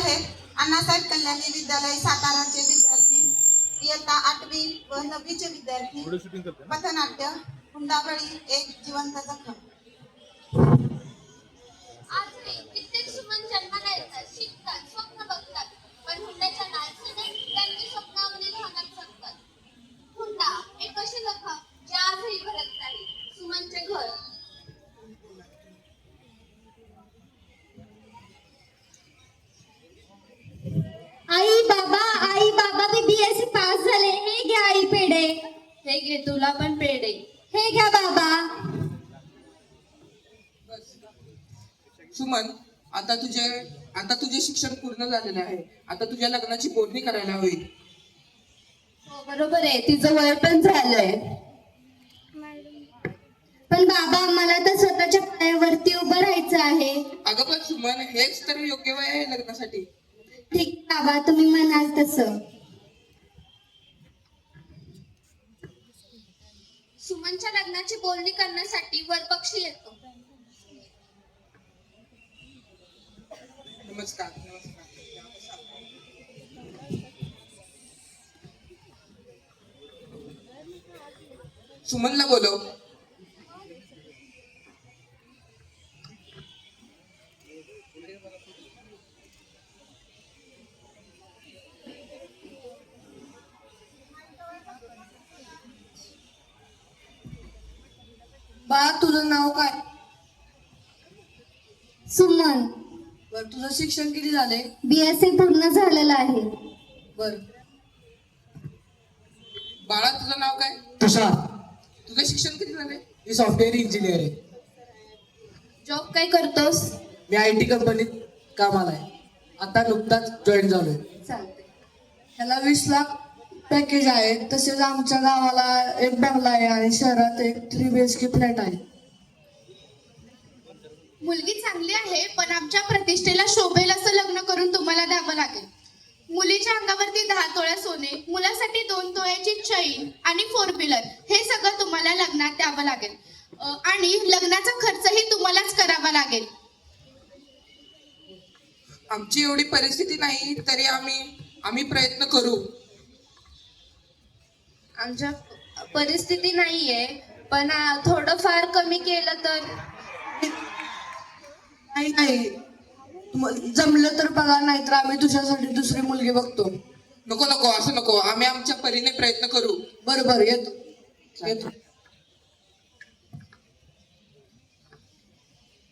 आहेत अण्णासाहेब कल्याणी विद्यालय साताराचे विद्यार्थी, इयत्ता 8वी व 9वीचे विद्यार्थी. पथनाट्य हुंडाबळी एक जिवंत जखम. आजही कित्येक सुमन जन्माला येतात, शिकतात, स्वप्न बघतात, पण हुंड्याच्या लालसेने त्यांची स्वप्नावली ध्यानात सरतात. हुंडा एक अशी जखम जी आजही भरत नाही. सुमनचे घर. आई बाबा मी BSc पास झाले. हे घ्या आई पेढे. हे घे तुला पण पेढे. हे घ्या बाबा. सुमन, आता तुझे शिक्षण पूर्ण झालेले आहे. आता तुझ्या लग्नाची बोलणी करायला हवी. हो बरोबर आहे, तिचं वय पण झालंय. पण बाबा मला तर स्वतःच्या पायावरती उभं राहायचं आहे. अगं पण सुमन, हेच तर योग्य वय आहे लग्नासाठी. ठीक बाबा, तुम्ही म्हणाल तसं. सुमनच्या लग्नाची बोलणी करण्यासाठी वरपक्षी येतो. नमस्कार. सुमनला बोलव. बाळा, तुझं नाव काय? सुमन. बर, तुझं शिक्षण किती झाले? BSc पूर्ण झालेलं आहे. बर. बाळा, तुझं नाव काय? तुषार. तुझं शिक्षण किती झाले? मी सॉफ्टवेअर इंजिनियर आहे. जॉब काय करतोस? मी IT कंपनीत कामाला आहे. आता नुकताच जॉईन झालोय. चालते. ह्याला 20 लाख पॅकेज आहे. तसेच आमच्या गावाला एक बंगला आहे आणि शहरात एक 3 BHK फ्लॅट आहे. मुलगी चांगली आहे, पण आमच्या प्रतिष्ठेला शोभेल असं लग्न करून तुम्हाला द्यावं लागेल. मुलीच्या अंगावरती 10 तोळ्या सोने, मुलासाठी 2 तोळ्याची चैन आणि 4 व्हीलर हे सगळं तुम्हाला लग्नात द्यावं लागेल. आणि लग्नाचा खर्चही तुम्हालाच करावा लागेल. आमची एवढी परिस्थिती नाही, तरी आम्ही प्रयत्न करू. आमच्या परिस्थिती नाहीये, पण थोडंफार कमी केलं तर. नाही, जमलं तर बघा, नाहीतर आम्ही तुझ्यासाठी दुसरी मुलगी बघतो. नको असं नको. आम्ही आमच्या परीने प्रयत्न करू. बरोबर, येतो.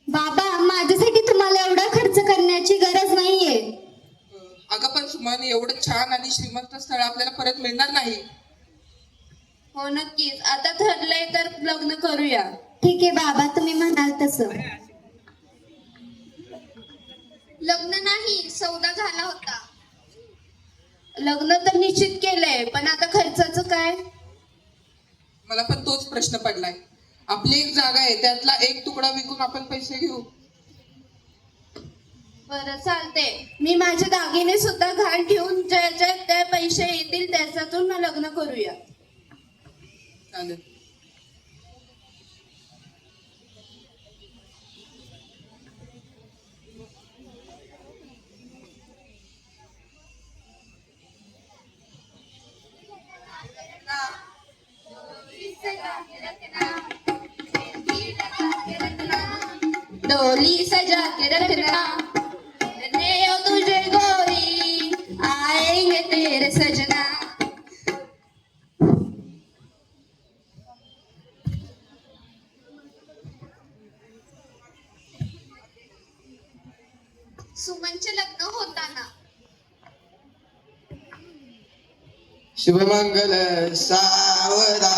बाबा, माझ्यासाठी तुम्हाला एवढा खर्च करण्याची गरज नाहीये. अगं पण सुमन, एवढं छान आणि श्रीमंत स्थळ आपल्याला परत मिळणार नाही. हो नक्कीच. आता ठरलंय तर लग्न करूया. ठीक आहे बाबा, तुम्ही म्हणाल तसं. लग्न नाही, सौदा झाला होता. लग्न तर निश्चित केलंय, पण आता खर्चाचं काय? मला पण तोच प्रश्न पडलाय. आपली एक जागा आहे, त्यातला एक तुकडा विकून आपण पैसे घेऊ. बरं चालते. मी माझे दागिने सुद्धा घाण ठेवून ज्याच्यात ते पैसे येतील त्याच्यातून लग्न करूया. चालेल. डोली सजा के रखना, ले तुझे गोरी, आएंगे तेरे सजना. सुमनचे लग्न होताना शुभमंगल सावरा.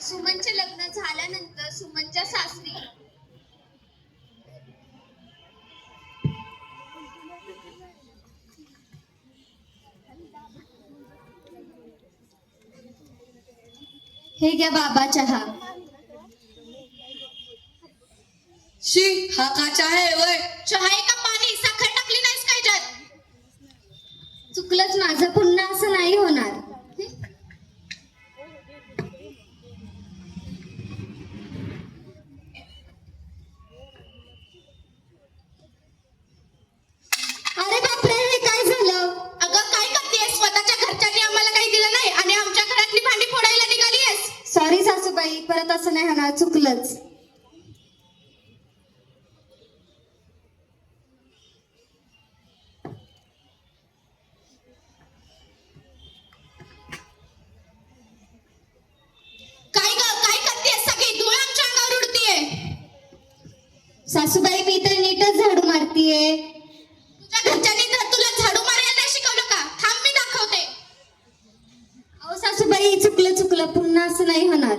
सुमनचे लग्न झाल्यानंतर सुमनच्या सासरी हे घ्या बाबा चहा. शी, हा का चहा आहे वय? चहा आहे का पाणी? साखर टाकली नाहीस काय त्यात? चुकलंच माझं, पुन्हा असं नाही होणार. परत असं नाही होणार, चुकलंच. काय करतेस? सगळी धूळ आमच्या अंगावर उडतीये. सासूबाई मी तर नीटच झाडू मारतीये. तुझ्या घरच्यांनी तर तुला झाडू मारायला नाही शिकवलं का? थांब मी दाखवते. अहो सासूबाई, चुकलं, पुन्हा असं नाही होणार.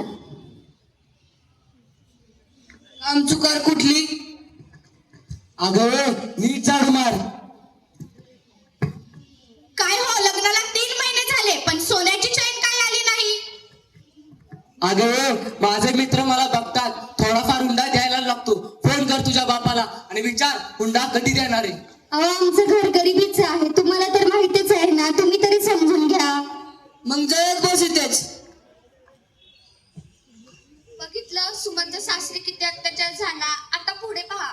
चुकार कुठली? अगं नीट झाडू मार. काय हो, लग्नाला 3 महिने झाले पण सोन्याची चैन काय आली नाही? अगं माझे मित्र मला बघतात, थोडाफार हुंडा द्यायला लागतो. फोन कर तुझ्या बापाला आणि विचार हुंडा कधी देणार आहे. अहो आमचं घर गरिबीच आहे, तुम्हाला तर माहितीच आहे ना, तुम्ही तरी समजून घ्या. मग जयच बस इथेच. बघितलं, सुमनचा सासरी किती अत्याचार झाला. आता पुढे पहा.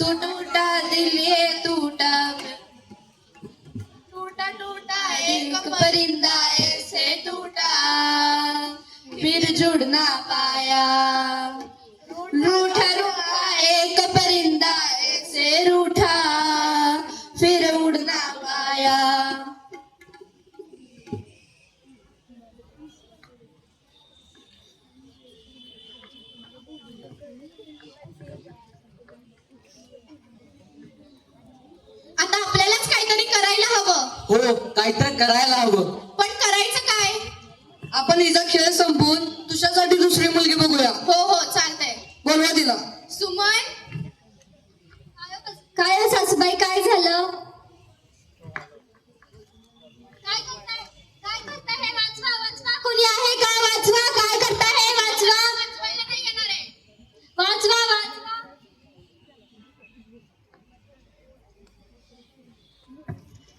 तू टूटा दिल ये टूटा, टूटा टूटा एक परिंदा ऐसे टूटा, फिर जुड़ ना पाया. रूठा रूठा एक परिंदा ऐसे रूठा, फिर उड़ ना पाया. आता आपल्यालाच काहीतरी करायला हवं. हो, काहीतरी करायला हवं. पण करायचं काय? आपण हिचा खेळ संपवून तुझ्यासाठी दुसरी मुलगी बघूया. हो चालतंय. बोलवा तिला. सुमन, काय हो सासूबाई, काय झालं? काय करताय हे? वाचवा. कोणी आहे का? वाचवा. काय करता हे? वाचवा. वाचवायला नाही येणार आहे. वाचवा.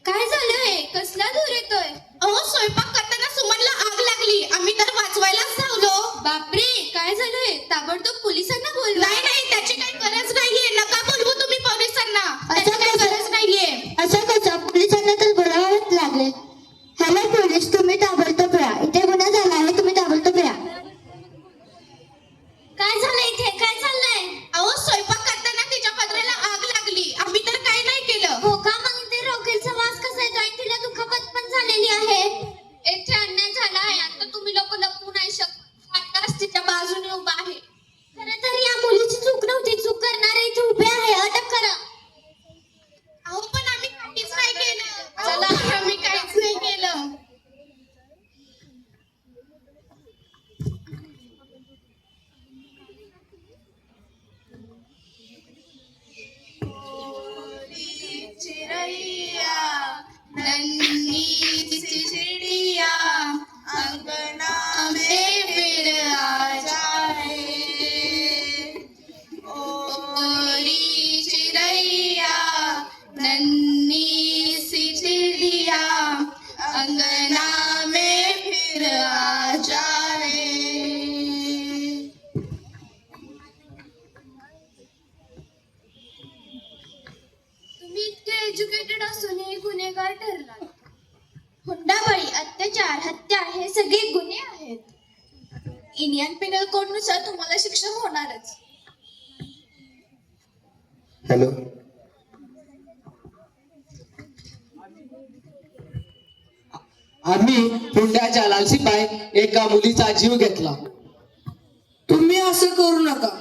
काय झालं हे? कसला धूर येतोय? अहो, स्वयंपाक करताना सुमनला आग लागली. आम्ही तर वाचवायलाच धावलो. बापरे, काय झालंय? ताबडतोब पोलिसांना बोलवा. नाही, त्याची काही गरज नाहीये. नका बोलवू तुम्ही पोलिसांना. त्याची काही गरज नाहीये. असं कसं? पोलिसांना तर बोलावंच लागेल. हॅलो पोलीस, तुम्ही ताबडतोब या. इथे गुन्हा झाला आहे, तुम्ही ताबडतोब या. काय झालं इथे? काय चाललंय? अहो, स्वयंपाक करताना तिच्या पत्र्याला आग लागली. आम्ही तर काही नाही केलं. हो का? मग इथे रॉकेलचा वास कसा येतो? आणि तिला दुखापत पण झालेली आहे. येथे अन्याय झाला आहे. आता तुम्ही लोक लपवू नाही शकत. आकाश तिच्या बाजूने उभा आहे. खरं तर या मुलीची चूक नव्हती. चूक करणारे इथे उभे आहे. अटक करा. अहो, पण आम्ही काहीच नाही केलं. चला, आम्ही काहीच नाही केलं. चिड़ैया नन्ही सी चिड़िया अंगना में फिर आ जाए. ओरी चिड़ैया नन्ही सी चिड़िया अंगना में फिर आ जाए. तुम्ही इतके एज्युकेटेड असूनही गुन्हेगार ठरला. हुंडाबळी, अत्याचार, हत्या हे सगळे गुन्हे आहेत. इंडियन पेनल कोड नुसार तुम्हाला शिक्षा होणारच. हॅलो, आम्ही हुंड्याच्या लालसीपाय एका मुलीचा जीव घेतला. तुम्ही असं करू नका.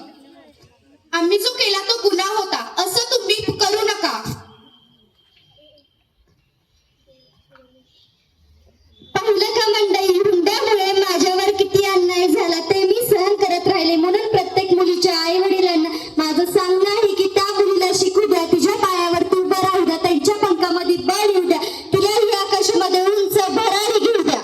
आम्ही जो केला तो गुन्हा होता, असं तुम्ही करू नका. पाहिलं का मंडळी, हुंड्यामुळे माझ्यावर किती अन्याय झाला ते मी सहन करत राहिले. म्हणून प्रत्येक मुलीच्या आई वडिलांना माझं सांगणं आहे की त्या मुलीला शिकू द्या, तिच्या पायावर तू उभं राहू द्या, त्यांच्या पंखामध्ये बळ येऊ द्या, तिलाही आकाशामध्ये उंच भरारी घेऊ द्या.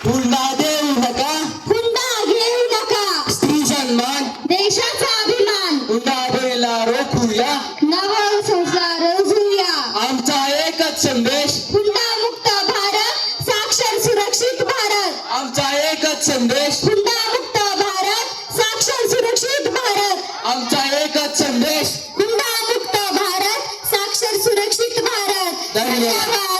हुंडा देऊ नका, हुंडा घेऊ नका, स्त्री सन्मान, देशाचा अभिमान, हुंडा द्यायला रोखूया. नव संसार रुजूया. आमचा एकच संदेश, हुंडा मुक्त भारत, साक्षर सुरक्षित भारत. आमचा एकच संदेश, हुंडा मुक्त भारत, साक्षर सुरक्षित भारत. आमचा एकच संदेश. हुंडा मुक्त भारत, साक्षर सुरक्षित धन्यवाद